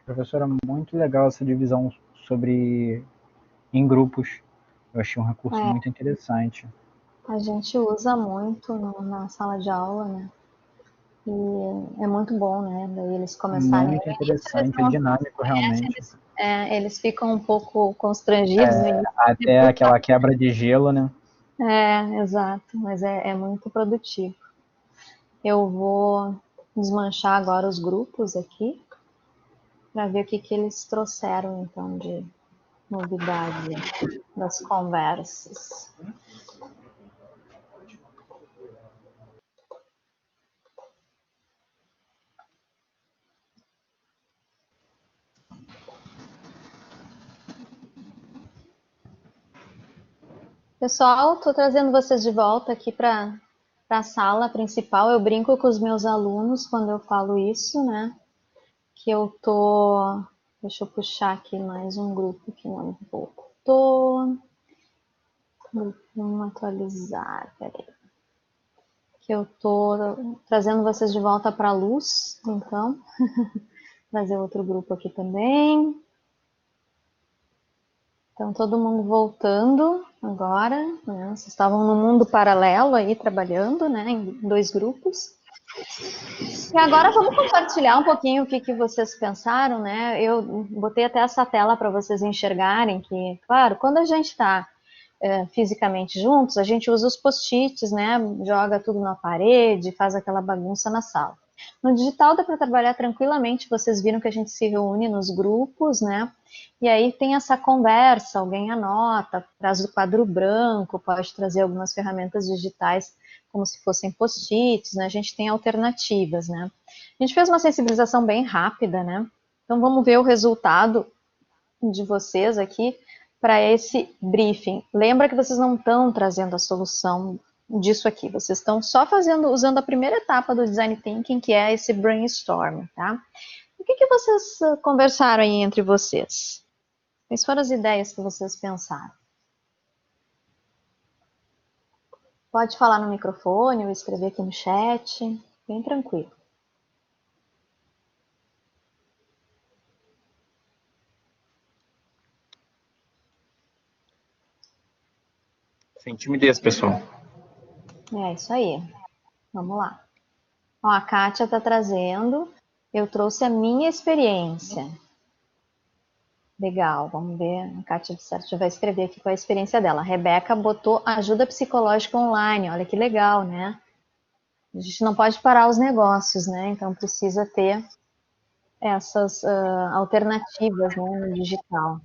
Professora, muito legal essa divisão sobre em grupos. Eu achei um recurso É, muito interessante. a gente usa muito na sala de aula, né? E é muito bom, né? Daí eles começarem. No Muito início eles interessante, é não dinâmico conhecem, realmente. eles ficam um pouco constrangidos no início. Até Depois, aquela quebra de gelo, né? exato, mas é muito produtivo. Eu vou desmanchar agora os grupos aqui para ver o que eles trouxeram então de novidade das conversas. Pessoal, estou trazendo vocês de volta aqui para a sala principal. Eu brinco com os meus alunos quando eu falo isso, né? Que eu tô. Deixa eu puxar aqui mais um grupo que não voltou. Vamos atualizar, peraí. Que eu tô trazendo vocês de volta para a luz, então. Trazer outro grupo aqui também. Então, todo mundo voltando agora, né? Vocês estavam no mundo paralelo aí, trabalhando, né? Em dois grupos. E agora vamos compartilhar um pouquinho o que vocês pensaram, né? Eu botei até essa tela para vocês enxergarem que, claro, quando a gente está fisicamente juntos, a gente usa os post-its, né? Joga tudo na parede, faz aquela bagunça na sala. No digital dá para trabalhar tranquilamente, vocês viram que a gente se reúne nos grupos, né? E aí tem essa conversa, alguém anota, traz o quadro branco, pode trazer algumas ferramentas digitais como se fossem post-its, né? A gente tem alternativas, né? A gente fez uma sensibilização bem rápida, né? Então vamos ver o resultado de vocês aqui para esse briefing. Lembra que vocês não estão trazendo a solução disso aqui, vocês estão só usando a primeira etapa do Design Thinking, que é esse brainstorm, tá? O que vocês conversaram aí entre vocês? Quais foram as ideias que vocês pensaram? Pode falar no microfone ou escrever aqui no chat, bem tranquilo. Sem timidez, pessoal. É isso aí. Vamos lá. Ó, a Kátia está trazendo. Eu trouxe a minha experiência. Legal, vamos ver. A Kátia de certo vai escrever aqui qual é a experiência dela. A Rebeca botou ajuda psicológica online. Olha que legal, né? A gente não pode parar os negócios, né? Então precisa ter essas alternativas, né, no digital.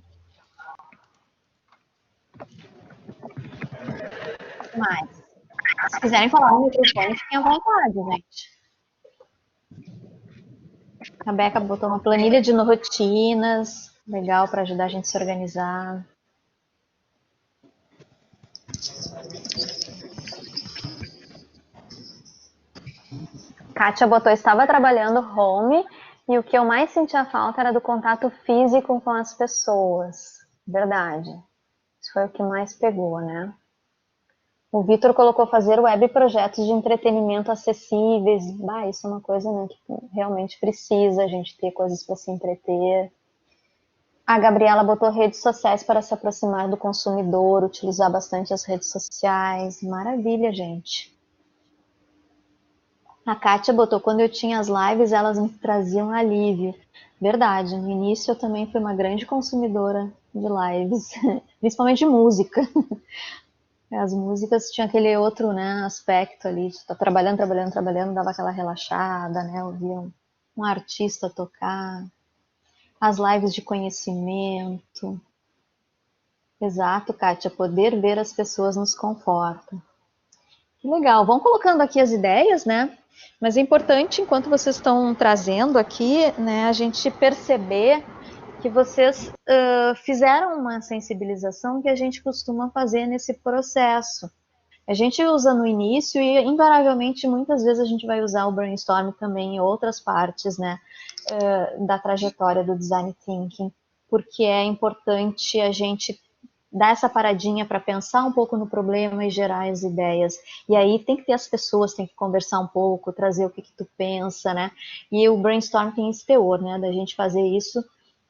O que mais? Se quiserem falar no microfone, fiquem à vontade, gente. A Beca botou uma planilha de rotinas, legal para ajudar a gente a se organizar. Kátia botou, estava trabalhando home e o que eu mais sentia falta era do contato físico com as pessoas. Verdade. Isso foi o que mais pegou, né? O Vitor colocou fazer web projetos de entretenimento acessíveis. Bah, isso é uma coisa, né, que realmente precisa a gente ter coisas para se entreter. A Gabriela botou redes sociais para se aproximar do consumidor, utilizar bastante as redes sociais. Maravilha, gente. A Kátia botou, quando eu tinha as lives, elas me traziam alívio. Verdade, no início eu também fui uma grande consumidora de lives, principalmente de música. As músicas tinham aquele outro, né, aspecto ali, de estar trabalhando, trabalhando, trabalhando, dava aquela relaxada, né, ouvia um artista tocar. As lives de conhecimento. Exato, Kátia, poder ver as pessoas nos conforta. Que legal, vão colocando aqui as ideias, né? Mas é importante, enquanto vocês estão trazendo aqui, né, a gente perceber que vocês fizeram uma sensibilização que a gente costuma fazer nesse processo. A gente usa no início e, invariavelmente, muitas vezes a gente vai usar o brainstorm também em outras partes, né, da trajetória do Design Thinking, porque é importante a gente dar essa paradinha para pensar um pouco no problema e gerar as ideias. E aí tem que ter as pessoas, tem que conversar um pouco, trazer o que tu pensa, né? E o brainstorm tem esse teor, né, da gente fazer isso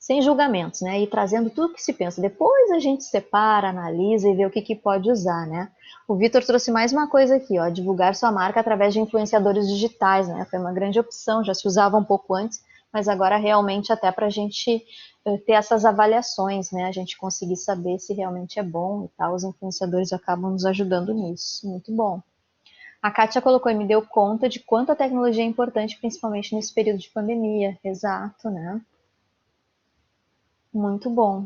sem julgamentos, né? E trazendo tudo que se pensa. Depois a gente separa, analisa e vê o que pode usar, né? O Vitor trouxe mais uma coisa aqui, ó, divulgar sua marca através de influenciadores digitais, né? Foi uma grande opção, já se usava um pouco antes, mas agora realmente até para a gente ter essas avaliações, né? A gente conseguir saber se realmente é bom e tal. Os influenciadores acabam nos ajudando nisso. Muito bom. A Kátia colocou e me deu conta de quanto a tecnologia é importante, principalmente nesse período de pandemia. Exato, né? Muito bom.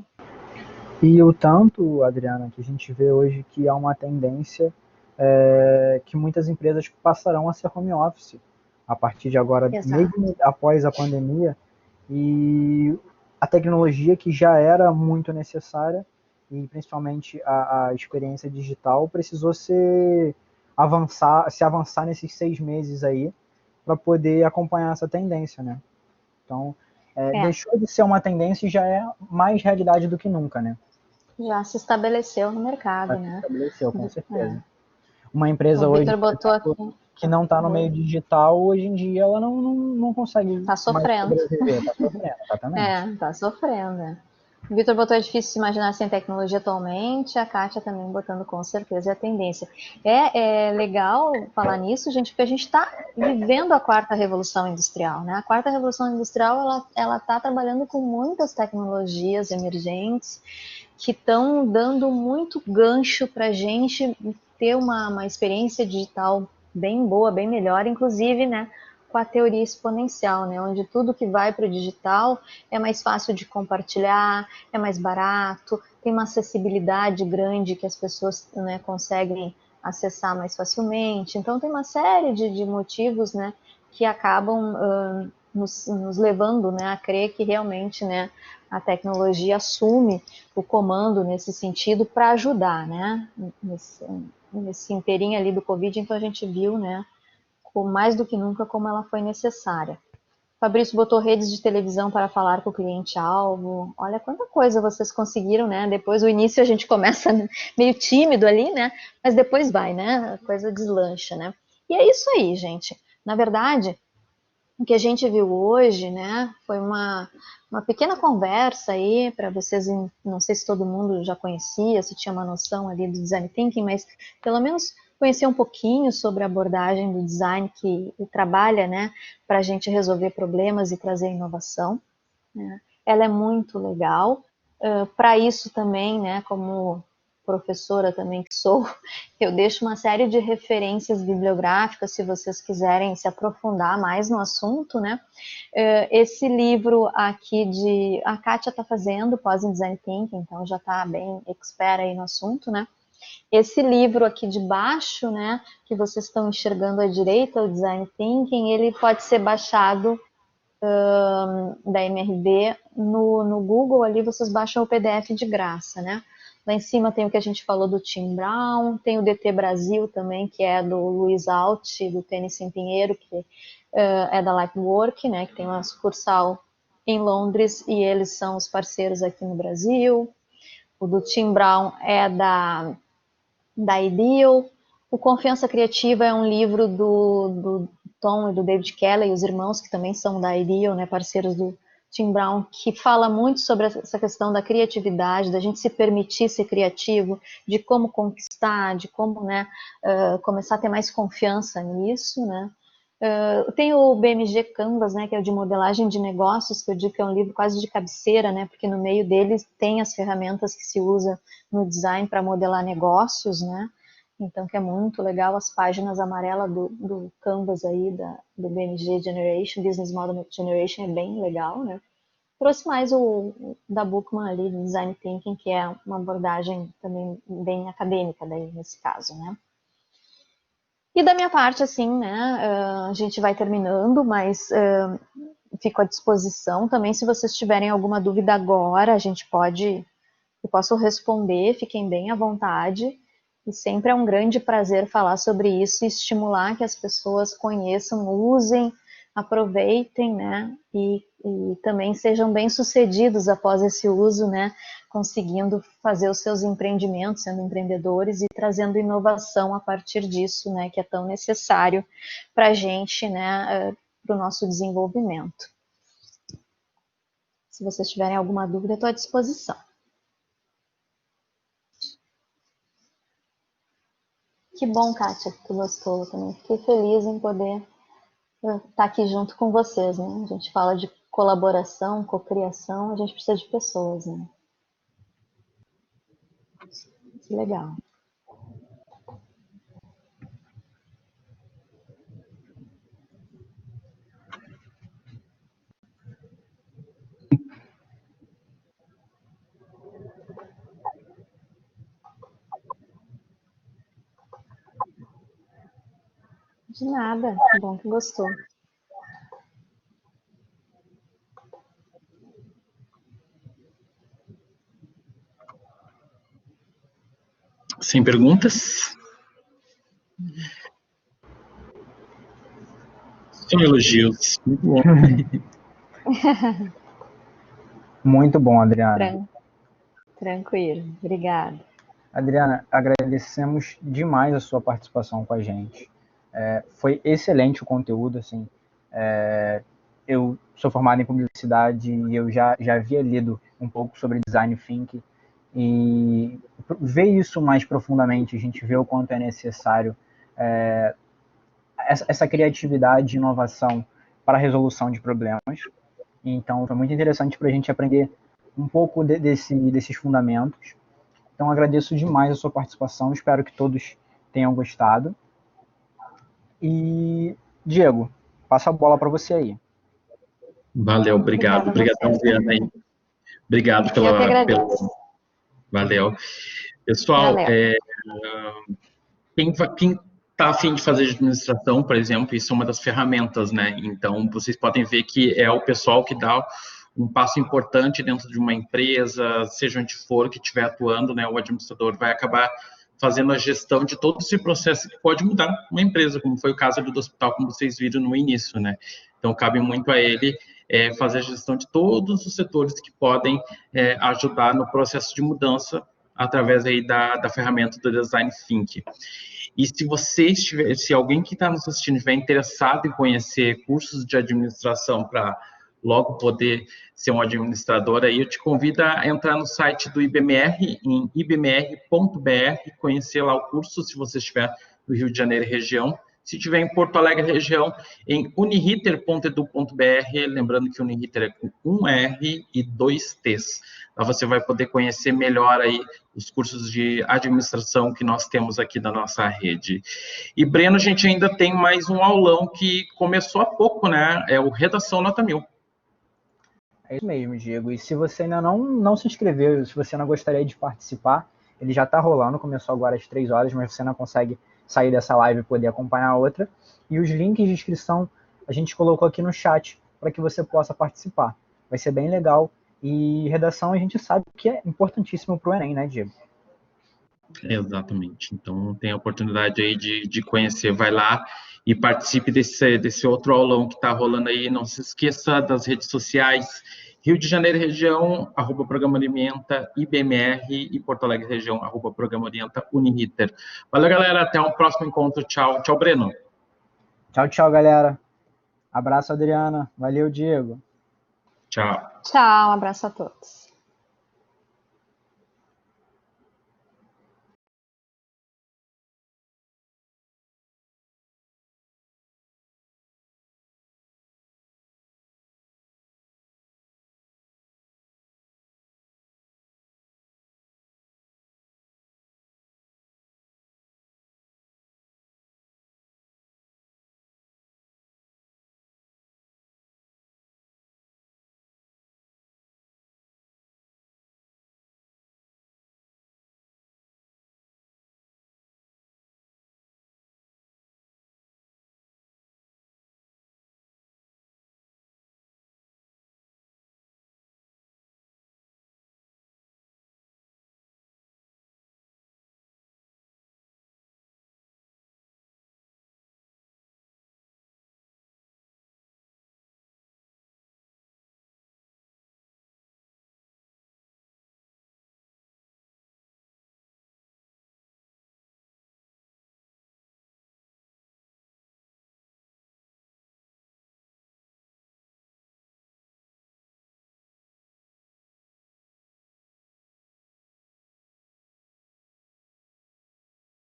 E o tanto, Adriana, que a gente vê hoje que há uma tendência que muitas empresas passarão a ser home office a partir de agora, Exato. mesmo após a pandemia, e a tecnologia que já era muito necessária, e principalmente a experiência digital, precisou se avançar nesses 6 meses aí, para poder acompanhar essa tendência, né? Então, deixou de ser uma tendência e já é mais realidade do que nunca, né? Já se estabeleceu no Já mercado, se né? estabeleceu, com É. certeza. Uma empresa O hoje, Vitor por botou aqui. exemplo, que não está no meio digital, hoje em dia ela não consegue Tá mais sofrendo. sobreviver, está sofrendo, exatamente. Tá sofrendo. O Vitor botou é difícil se imaginar sem tecnologia atualmente, a Kátia também botando com certeza é a tendência. É legal falar nisso, gente, porque a gente está vivendo a quarta revolução industrial, né? A quarta revolução industrial, ela está trabalhando com muitas tecnologias emergentes que estão dando muito gancho para a gente ter uma experiência digital bem boa, bem melhor, inclusive, né, com a teoria exponencial, né, onde tudo que vai para o digital é mais fácil de compartilhar, é mais barato, tem uma acessibilidade grande que as pessoas, né, conseguem acessar mais facilmente. Então tem uma série de motivos, né, que acabam nos levando, né, a crer que realmente, né, a tecnologia assume o comando nesse sentido para ajudar, né, nesse inteirinho ali do Covid. Então a gente viu, né, mais do que nunca como ela foi necessária. Fabrício botou redes de televisão para falar com o cliente-alvo. Olha quanta coisa vocês conseguiram, né? Depois, o início a gente começa meio tímido ali, né? Mas depois vai, né? A coisa deslancha, né? E é isso aí, gente. Na verdade, o que a gente viu hoje, né, foi uma pequena conversa aí para vocês, não sei se todo mundo já conhecia, se tinha uma noção ali do design thinking, mas pelo menos conhecer um pouquinho sobre a abordagem do design que trabalha, né, para a gente resolver problemas e trazer inovação, né. Ela é muito legal. Para isso também, né, como professora também que sou, eu deixo uma série de referências bibliográficas, se vocês quiserem se aprofundar mais no assunto, né? Esse livro aqui a Kátia está fazendo pós em Design Thinking, então já está bem expert aí no assunto, né? Esse livro aqui de baixo, né, que vocês estão enxergando à direita, o Design Thinking, ele pode ser baixado da MRV no Google, ali vocês baixam o PDF de graça, né? Lá em cima tem o que a gente falou do Tim Brown, tem o DT Brasil também, que é do Luiz Alt, do Tênis Sem Pinheiro, que é da Lifework, né, que tem uma sucursal em Londres e eles são os parceiros aqui no Brasil. O do Tim Brown é da Ideal. O Confiança Criativa é um livro do Tom e do David Kelly, os irmãos que também são da Ideal, né, parceiros do Tim Brown, que fala muito sobre essa questão da criatividade, da gente se permitir ser criativo, de como conquistar, de como, né, começar a ter mais confiança nisso, né. Tem o BMG Canvas, né, que é o de modelagem de negócios, que eu digo que é um livro quase de cabeceira, né, porque no meio dele tem as ferramentas que se usa no design para modelar negócios, né. Então, que é muito legal, as páginas amarelas do Canvas aí, do BMG Generation, Business Model Generation, é bem legal, né. Trouxe mais o da Bookman ali, do Design Thinking, que é uma abordagem também bem acadêmica daí, nesse caso, né. E da minha parte, assim, né, a gente vai terminando, mas fico à disposição também, se vocês tiverem alguma dúvida agora, eu posso responder, fiquem bem à vontade, e sempre é um grande prazer falar sobre isso e estimular que as pessoas conheçam, usem, aproveitem, né, e também sejam bem-sucedidos após esse uso, né, conseguindo fazer os seus empreendimentos, sendo empreendedores e trazendo inovação a partir disso, né, que é tão necessário para a gente, né, para o nosso desenvolvimento. Se vocês tiverem alguma dúvida, eu estou à disposição. Que bom, Kátia, que tu gostou. Eu também fiquei feliz em poder estar aqui junto com vocês, né? A gente fala de colaboração, cocriação, a gente precisa de pessoas, né? Que legal. De nada, que bom que gostou. Sem perguntas? São elogios. Muito bom. Muito bom, Adriana. Tranquilo, obrigada. Adriana, agradecemos demais a sua participação com a gente. Foi excelente o conteúdo, assim. Eu sou formado em publicidade e eu já havia lido um pouco sobre design thinking, e ver isso mais profundamente, a gente vê o quanto é necessário essa criatividade e inovação para a resolução de problemas. Então, foi muito interessante para a gente aprender um pouco desses fundamentos. Então, agradeço demais a sua participação, espero que todos tenham gostado. E, Diego, passa a bola para você aí. Valeu, obrigado. Obrigadão, Adriana. Obrigado Eu que agradeço. Valeu. Pessoal, Valeu. Quem está a fim de fazer administração, por exemplo, isso é uma das ferramentas, né? Então, vocês podem ver que é o pessoal que dá um passo importante dentro de uma empresa, seja onde for que estiver atuando, né? O administrador vai acabar fazendo a gestão de todo esse processo que pode mudar uma empresa, como foi o caso do hospital, como vocês viram no início, né? Então, cabe muito a ele fazer a gestão de todos os setores que podem ajudar no processo de mudança através aí da ferramenta do Design Thinking. E se alguém que está nos assistindo estiver interessado em conhecer cursos de administração para logo poder ser um administrador, aí eu te convido a entrar no site do IBMR, em ibmr.br, conhecer lá o curso, se você estiver no Rio de Janeiro e região. Se estiver em Porto Alegre região, em uniriter.edu.br, lembrando que Uniriter é com um R e 2 T's. Lá você vai poder conhecer melhor aí os cursos de administração que nós temos aqui da nossa rede. E, Breno, a gente ainda tem mais um aulão que começou há pouco, né? É o Redação Nota 1000. É isso mesmo, Diego. E se você ainda não se inscreveu, se você não gostaria de participar, ele já está rolando, começou agora às 3 horas, mas você não consegue sair dessa live e poder acompanhar a outra. E os links de inscrição a gente colocou aqui no chat para que você possa participar. Vai ser bem legal. E redação a gente sabe que é importantíssimo para o Enem, né, Diego? Exatamente. Então, tem a oportunidade aí de conhecer. Vai lá e participe desse outro aulão que está rolando aí. Não se esqueça das redes sociais. Rio de Janeiro região, @Programa Orienta, IBMR, e Porto Alegre região, @Programa Orienta, Uniriter. Valeu, galera. Até um próximo encontro. Tchau. Tchau, Breno. Tchau, galera. Abraço, Adriana. Valeu, Diego. Tchau. Tchau, um abraço a todos.